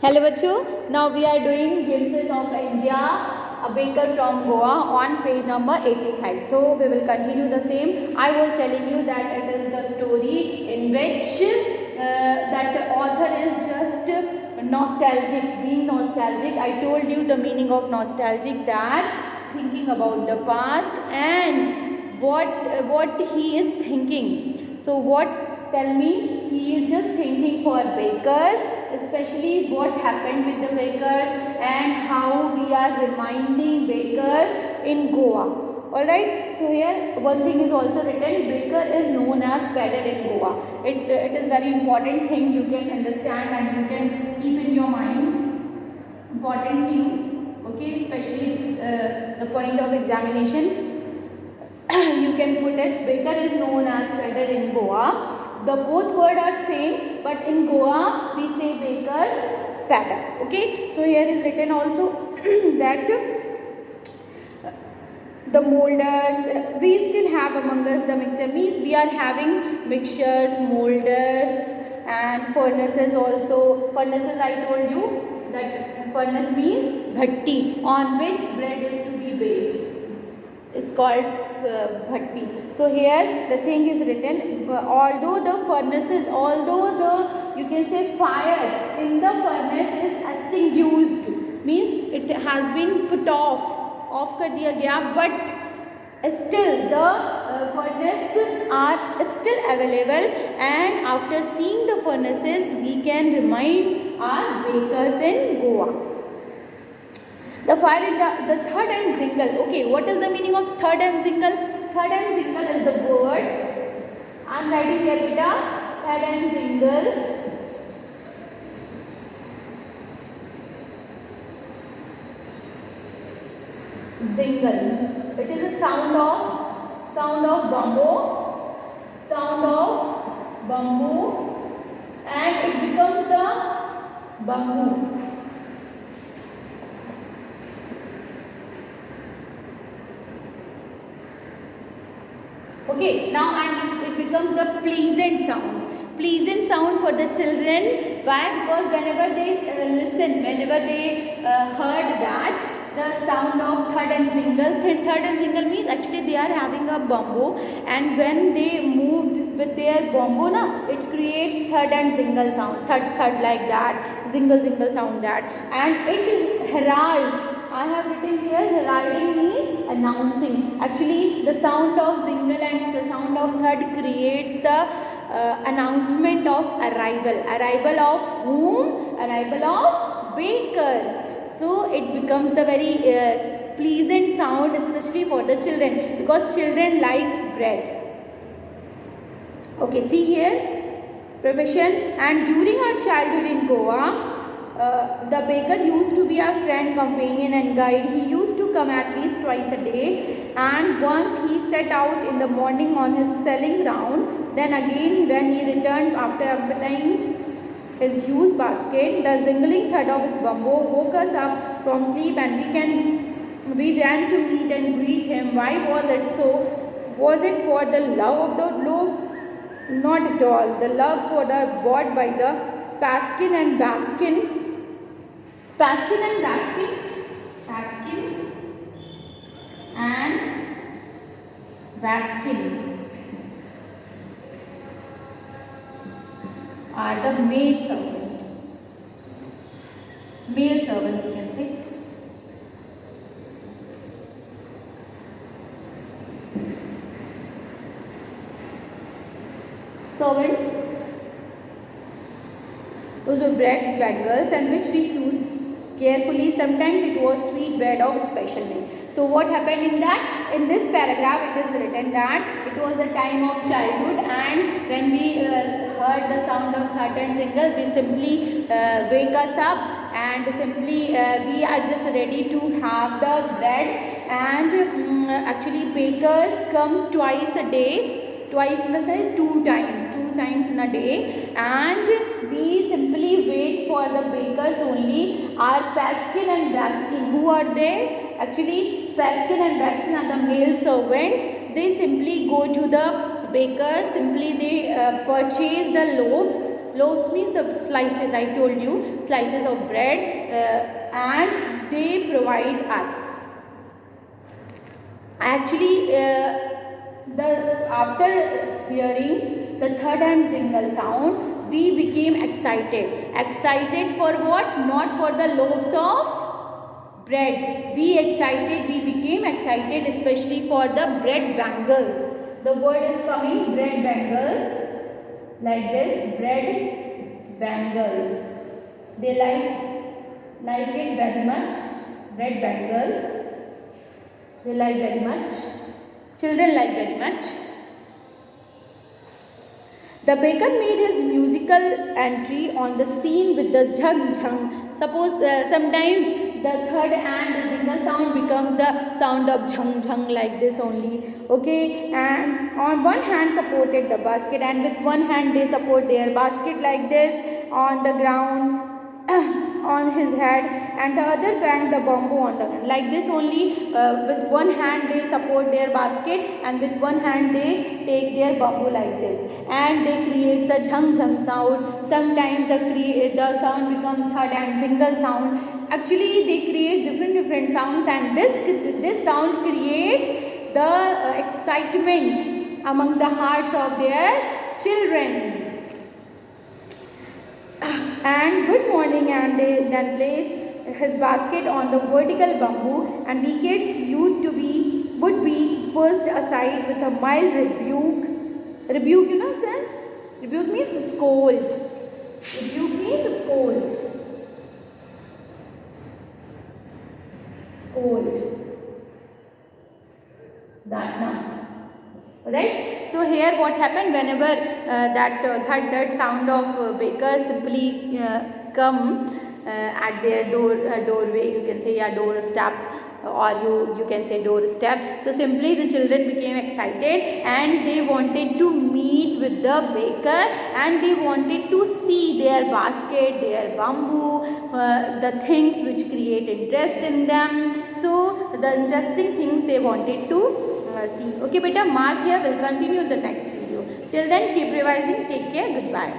Hello बच्चों, now we are doing glimpses of India, a baker from Goa on page number 85. So we will continue the same. I was telling you that it is the story in which that the author is just nostalgic, being nostalgic. I told you the meaning of nostalgic, that thinking about the past and what he is thinking. So what, tell me, he is just thinking for bakers, especially what happened with the bakers and how we are reminding bakers in Goa. Alright, so here one thing is also written, baker is known as pedder in Goa. It is very important thing you can understand and you can keep in your mind. Important thing, okay, especially the point of examination. You can put it, baker is known as pedder in Goa. The both word are same, but in Goa we say bakers pedder. Okay, so here is written also that the molders, we still have among us the mixture, means we are having mixtures, molders and furnaces also. Furnaces, I told you that furnace means bhatti on which bread is to be baked. It's called bhatti. So here the thing is written, although the furnaces, although the, you can say, fire in the furnace is extinguished, means it has been put off kar diya gaya, but still the furnaces are still available, and after seeing the furnaces we can remind our bakers in Goa. The fire in the third and single. Okay, what is the meaning of third and single? Third and single is the word. I am writing here, beta. Third and single. Zingle. It is a sound of bamboo, and it becomes the bamboo. Okay, now and it becomes the pleasant sound for the children. Why? Because whenever they listen, whenever they heard that the sound of third and single means actually they are having a bamboo, and when they moved with their bamboo, na, it creates third and single sound, third like that, single sound that, and it heralds. I have written here, heralding means announcing. Actually, the sound of single and the sound of third creates the announcement of arrival. Arrival of whom? Arrival of bakers. So it becomes the very pleasant sound, especially for the children, because children likes bread. Okay, see here, profession. And during our childhood in Goa, the baker used to be our friend, companion and guide. He used to come at least twice a day, and once he set out in the morning on his selling round. Then again when he returned after emptying his used basket, the jingling thud of his bamboo woke us up from sleep, and we ran to meet and greet him. Why was it so? Was it for the love of the loaf? Not at all. The love for the bought by the Paskin and Baskin are the maid servant. Male servant, you can say. Servants. Those were bread bangles, and which we choose carefully. Sometimes it was sweet bread of special name. So what happened in that? In this paragraph it is written that it was the time of childhood, and when we heard the sound of third and single, we simply wake us up, and simply we are just ready to have the bread, and actually bakers come twice a day, twice in the sense two times in a day, and we simply wait for the bakers only. Our Paskin and Baskin, who are they? Actually, Paskin and Baskin are the male servants. They simply go to the baker, simply they purchase the loaves Loaves means the slices, I told you, slices of bread, and they provide us. Actually, after hearing the third and single sound, we became excited. Excited for what? Not for the loaves of bread. We became excited especially for the bread bangles. The word is coming, bread bangles, like this, bread bangles. They like it very much, bread bangles. They like very much. Children like very much. The baker made his musical entry on the scene with the jhang jhang. Suppose sometimes the third and the single sound becomes the sound of jhang jhang, like this only. Okay, and on one hand supported the basket, and with one hand they support their basket like this on the ground on his head, and the other bang the bamboo on the ground like this only. With one hand they support their basket, and with one hand they take their bamboo like this, and they create the jhang jhang sound. Sometimes the sound becomes third and single sound. Actually they create different sounds, and this sound creates the excitement among the hearts of their children. And good morning, and they then place his basket on the vertical bamboo, and wickets would be pushed aside with a mild rebuke. Rebuke, you know, sense? Rebuke means scold. Rebuke means scold. Scold. That now. Right? So here what happened, whenever that third sound of baker simply come at their doorway, you can say, yeah, doorstep, or you can say doorstep. So simply the children became excited, and they wanted to meet with the baker, and they wanted to see their basket, their bamboo, the things which create interest in them. So the interesting things they wanted to see. Okay beta, mark here, will continue in the next video. Till then, keep revising. Take care. Goodbye.